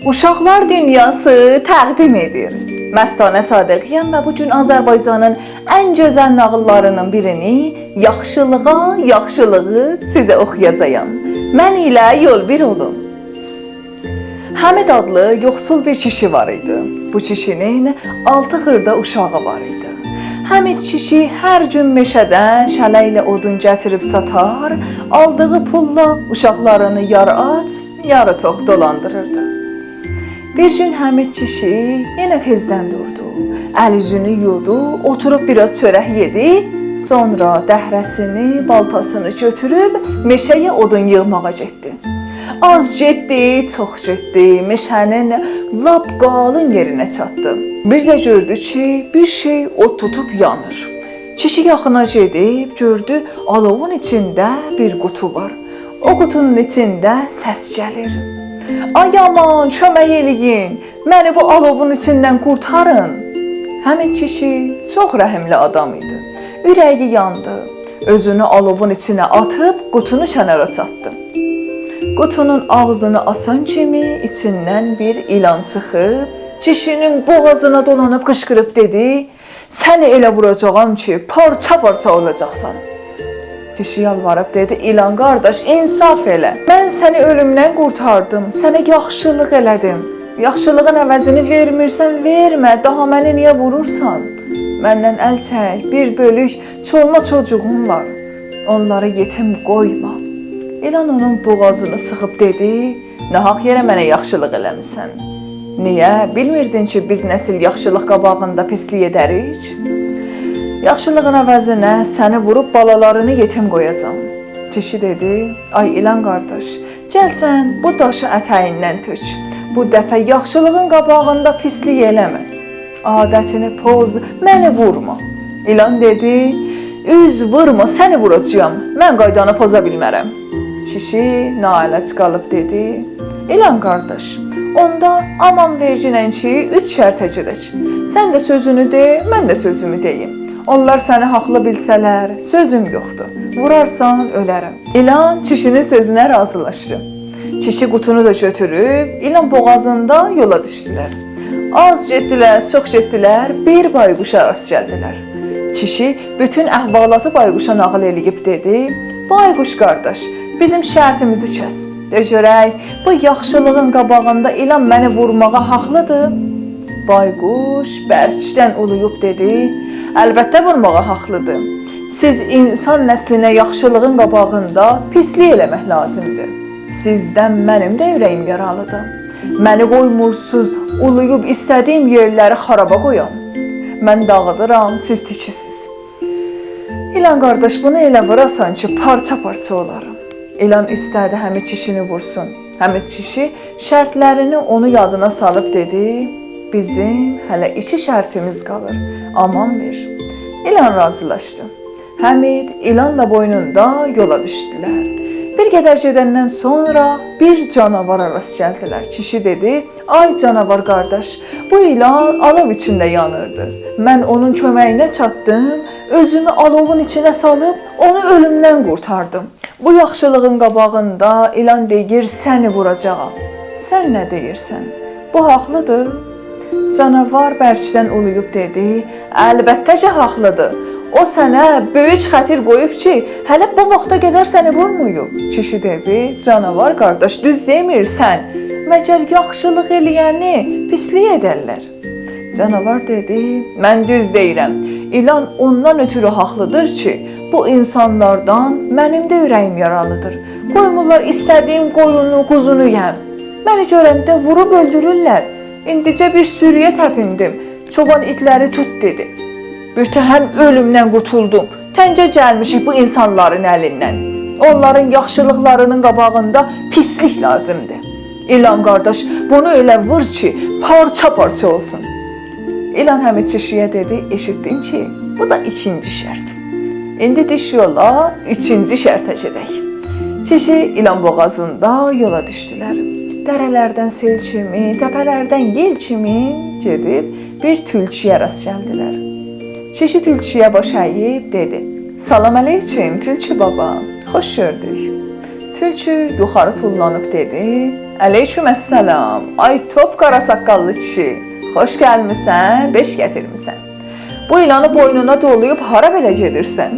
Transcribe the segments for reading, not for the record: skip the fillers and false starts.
Uşaqlar Dünyası təqdim edir. Məstanə Sadıqiyəm və bu gün Azərbaycanın ən gözəl nağıllarının birini, yaxşılığı sizə oxuyacağam. Mən ilə yol bir olun. Həmid adlı yoxsul bir kişi var idi. Bu kişinin 6 xırda uşağı var idi. Həmid kişi hər gün meşədən şələ ilə odun gətirib satar, aldığı pulla uşaqlarını yarı aç, yarı tox dolandırırdı. Bir gün Həmid kişi yenə tezdən durdu, əl-üzünü yudu, oturub biraz çörək yedi, sonra dəhrəsini, baltasını götürüb meşəyə odun yığmağa getdi. Az getdi, çox getdi, meşənin lap qalın yerinə çatdı. Bir də gördü ki, bir şey od tutub yanır. Kişi yaxına gedib gördü, alovun içində bir qutu var. O qutunun içində səs gəlir. Ay aman, kömək eləyin, məni bu alovun içindən qurtarın. Həmid kişi çox rəhimli adam idi. Ürəyi yandı, özünü alovun içinə atıb qutunu kənara çatdı. Qutunun ağzını açan kimi içindən bir ilan çıxıb, kişinin boğazına dolanıb qışqırıb dedi, səni elə vuracağam ki, parça-parça olacaqsan. Kişi yalvarıb dedi, İlan qardaş, insaf elə. Mən səni ölümdən qurtardım, sənə yaxşılıq elədim. Yaxşılığın əvəzini vermirsən, vermə, daha məni niyə vurursan? Məndən əl çək, bir bölük çolma çocuğum var, onları yetim qoyma. İlan onun boğazını sıxıb dedi, nahaq yerə mənə yaxşılıq eləmisən. Niyə? Bilmirdin ki, biz nəsil yaxşılıq qabağında pislik edərik? Yaxşılığın əvəzinə səni vurub balalarını yetim qoyacam. Kişi dedi, ay İlan qardaş, gəl sən bu daşı ətəyindən tök. Bu dəfə yaxşılığın qabağında pislik eləmə. Adətini poz, məni vurma. İlan dedi, üz vurma, səni vuracağam, mən qaydanı poza bilmərəm. Kişi naləc qalıb dedi, İlan qardaş, onda aman vercinən ki, 3 şərtə gedək. Sən də sözünü de, mən də sözümü deyim. Onlar səni haqlı bilsələr, sözüm yoxdur. Vurarsan, ölərəm. İlan kişinin sözünə razılaşdı. Kişi qutunu da götürüb, İlan boğazında yola düşdülər. Az getdilər, çox getdilər, bir bayquşa rast gəldilər. Kişi bütün əhvalatı bayquşa nağıl eləyib dedi, bayquş qardaş, bizim şərtimizi kəs. De görək, bu yaxşılığın qabağında İlan məni vurmağa haqlıdır. Bayquş bərkdən uluyub dedi, əlbəttə vurmağa haqlıdır. Siz insan nəslinə yaxşılığın qabağında pislik eləmək lazımdır. Sizdən mənim də ürəyim yaralıdır. Məni qoymursuz, uluyub istədiyim yerləri xaraba qoyam. Mən dağıdıram, siz tikisiz. İlan qardaş, bunu elə vurasan ki, parça-parça olarım. İlan istədi Həmid kişini vursun. Həmid kişi şərtlərini onu yadına salıb dedi, bizim hələ 2 şərtimiz qalır, aman ver. İlan razılaşdı. Həmid İlanla boynunda yola düşdülər. Bir qədər gedəndən sonra bir canavara rast gəldilər. Kişi dedi, ay canavar qardaş, bu İlan alov içində yanırdı. Mən onun köməyinə çatdım, özümü alovun içinə salıb onu ölümdən qurtardım. Bu yaxşılığın qabağında İlan deyir, səni vuracağam. Sən nə deyirsən? Bu haqlıdır. Canavar bərkdən uluyub dedi, əlbəttə ki, haqlıdır. O sənə böyük xətir qoyub ki, hələ bu vaxta qədər səni vurmuyub. Kişi dedi, canavar qardaş, düz demirsən. Məcəl yaxşılıq eləyəni pislik edərlər. Canavar dedi, mən düz deyirəm. İlan ondan ötürü haqlıdır ki, bu insanlardan mənim də ürəyim yaralıdır. Qoymurlar istədiyim qoyunu, quzunu yəm. Məni görəndə vurub öldürürlər. İndicə bir sürüyə təpindim. Çoban itləri tut dedi. Birtəhər ölümdən qutuldum. Təncə gəlmişik bu insanların əlindən. Onların yaxşılıqlarının qabağında pislik lazımdır. İlan qardaş, bunu elə vur ki, parça-parça olsun. İlan Həmid kişiyə dedi, eşitdin ki, bu da 2-ci şərt. İndi düş yola, 3-cü şərtə gedək. Kişi İlan boğazında yola düşdülər. Dərələrdən sel kimi, təpələrdən yel kimi gedib bir tülküyə rast gəldilər. Kişi tülküyə baş əyib dedi, salam əleyküm tülkü baba, xoş gördük. Tülkü yuxarı tullanıb dedi, Aleykümselam. Ay top qara saqqallı kişi. Xoş gəlmisən, beş gətirmisən. Bu ilanı boynuna dolayıb hara belə gedirsən?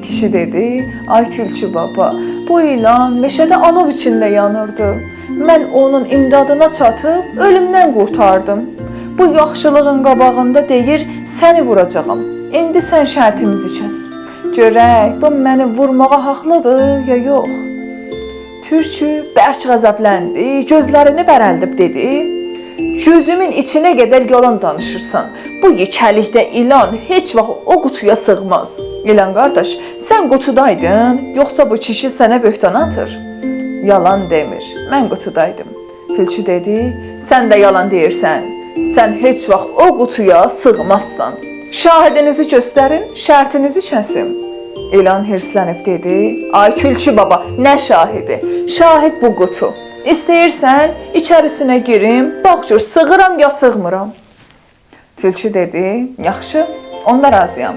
Kişi dedi, ay tülçü baba, bu ilan meşədə alov içində yanırdı. Mən onun imdadına çatıb ölümdən qurtardım. Bu yaxşılığın qabağında deyir, səni vuracağam. İndi sən şərtimizi kəs. Görək, bu məni vurmağa haqlıdır ya yox? Tülçü bərk qəzəbləndi, gözlərini bərəldib dedi, gözümün içinə qədər yalan danışırsan. Bu yekəlikdə ilan heç vaxt o qutuya sığmaz. İlan qardaş, sən qutudaydın, yoxsa bu kişi sənə böhtan atır? Yalan demir, mən qutudaydım. Tülçü dedi, sən də yalan deyirsən. Sən heç vaxt o qutuya sığmazsan. Şahidinizi göstərin, şərtinizi kəsim. İlan hirslənib dedi, ay tülçü baba, nə şahidi? Şahid bu qutu. İstəyirsən, içərisinə girim, bax gör, sığıram ya sığmıram. Tülçü dedi, yaxşı, onda razıyam.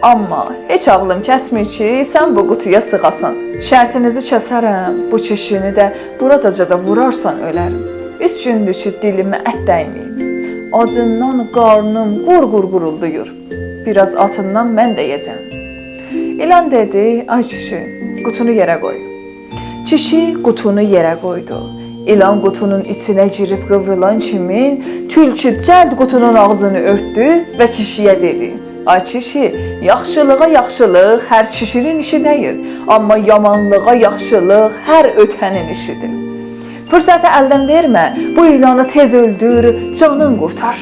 Amma heç ağlım kəsmir ki, sən bu qutuya sığasan. Şərtinizi kəsərəm, bu kişini də buradaca da vurarsan ölərim. 3 gündür ki, dilimə ət dəyməyim. Acından qarnım qur-qur qurulduyur. Biraz atından mən də yeyəcəm. İlan dedi, ay kişi, qutunu yerə qoy. Kişi qutunu yerə qoydu. İlan qutunun içinə girib qıvrılan kimi tülçü cəld qutunun ağzını örtdü və kişiyə dedi, ay kişi, yaxşılığa yaxşılıq hər kişinin işi deyil, amma yamanlığa yaxşılıq hər ötənin işidir. Fürsəti əldən vermə, bu ilanı tez öldür, canın qurtar.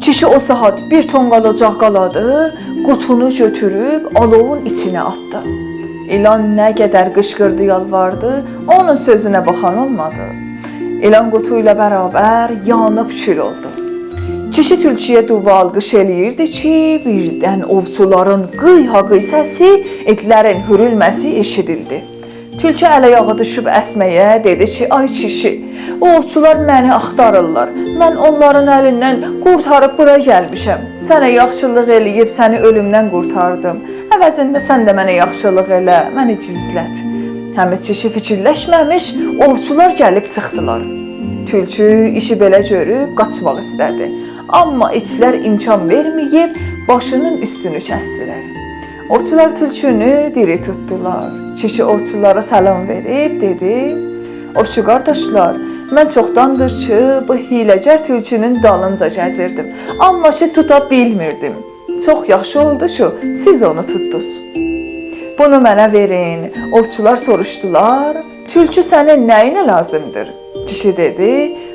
Kişi o saat bir tonqal ocaq qaladı, qutunu götürüb alovun içinə atdı. İlan nə qədər qışqırdı, yalvardı, onun sözünə baxan olmadı. İlan qutu ilə bərabər yanıb kül oldu. Kişi tülçüyə duva alqış eləyirdi ki, birdən ovçuların qıyha-qıy səsi, etlərin hürülməsi eşidildi. Tülçü əl-ayağı düşüb əsməyə dedi ki, ay kişi, ovçular məni axtarırlar. Mən onların əlindən qurtarıb bura gəlmişəm. Sənə yaxşılıq eləyib səni ölümdən qurtardım. Əvəzində sən də mənə yaxşılıq elə, məni gizlət. Həmid kişi fikirləşməmiş, ovçular gəlib çıxdılar. Tülçü işi belə görüb qaçmaq istədi. Amma itlər imkan verməyib, başının üstünü kəsdilər. Ovçular tülçünü diri tutdular. Kişi ovçulara salam verib dedi, ovçu qardaşlar, mən çoxdandır ki, bu hiləgər tülçünün dalınca gəzirdim. Amma ki, tuta bilmirdim. Çox yaxşı oldu ki, siz onu tutdunuz. Bunu mənə verin. Ovçular soruşdular, tülçü sənin nəyinə lazımdır? Kişi dedi,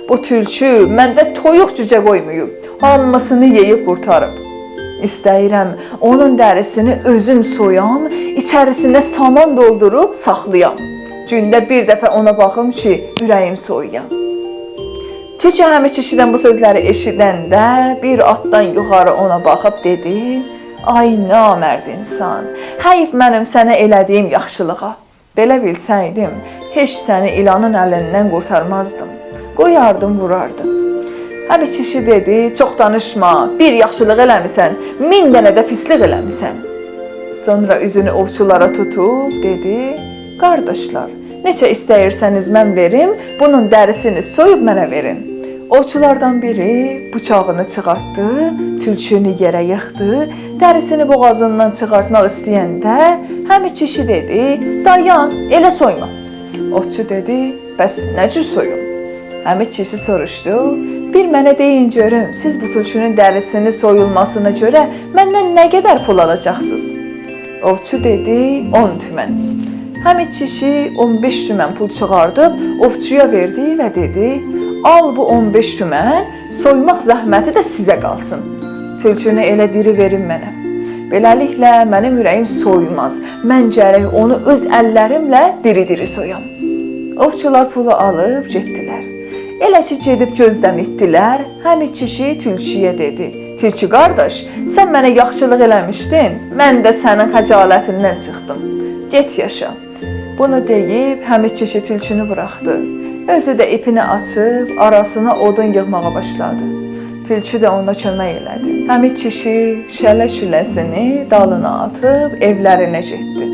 bu tülçü məndə toyuq cücə qoymayıb, hamısını yeyib qurtarıb. İstəyirəm, onun dərisini özüm soyam, içərisində saman doldurub saxlayam. Gündə bir dəfə ona baxım ki, ürəyim soyuyam. Tülçü Həmid kişidən bu sözləri eşidəndə bir atdan yuxarı ona baxıb dedi, ay namərd insan, həyif mənim sənə elədiyim yaxşılığa. Belə bilsəydim, heç səni ilanın əlindən qurtarmazdım, qoyardım, vurardım. Həmid kişi dedi, çox danışma, bir yaxşılıq eləmisən, 1000 dənə də pislik eləmisən. Sonra üzünü ovçulara tutub dedi, qardaşlar, neçə istəyirsəniz mən verim, bunun dərisini soyub mənə verin. Ovçulardan biri bıçağını çıxartdı, tülçünü yerə yıxdı, dərisini boğazından çıxartmaq istəyəndə Həmid kişi dedi, dayan, elə soyma. Ovçu dedi, bəs nə cür soyum? Həmid kişi soruşdu, bir mənə deyin görüm, siz bu tülçünün dərisini soyulmasına görə məndən nə qədər pul alacaqsınız? Ovçu dedi, 10 tümən. Həmid kişi 15 tümən pul çıxardıb ovçuya verdi və dedi, al bu 15 tümən, soymaq zəhməti də sizə qalsın. Tülçünü elə diri verin mənə. Beləliklə mənim ürəyim soyumaz, mən gərək onu öz əllərimlə diri-diri soyam. Ovçular pulu alıb getdilər. Elə ki, gedib gözləm etdilər, Həmid kişi tülçüyə dedi, tülçü qardaş, sən mənə yaxşılıq eləmişdin, mən də sənin xəcalətindən çıxdım. Get yaşa. Bunu deyib, Həmid kişi tülçünü buraxdı. Özü də ipini açıb, arasına odun yığmağa başladı. Tülçü də ona kömək elədi. Həmid kişi şələ-şüləsini dalına atıb, evlərinə getdi.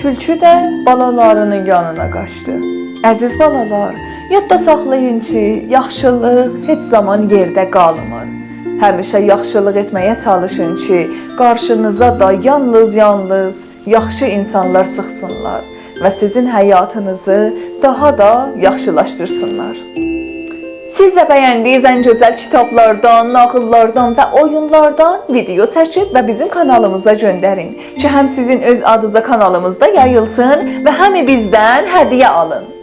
Tülçü də balalarının yanına qaçdı. Əziz balalar, Yadda saxlayın ki, yaxşılıq heç zaman yerdə qalmır. Həmişə yaxşılıq etməyə çalışın ki, qarşınıza da yalnız yaxşı insanlar çıxsınlar və sizin həyatınızı daha da yaxşılaşdırsınlar. Siz də bəyəndiyiniz ən gözəl kitablardan, nağıllardan və oyunlardan video çəkib və bizim kanalımıza göndərin ki, həm sizin öz adınıza kanalımızda yayılsın və həm bizdən hədiyyə alın.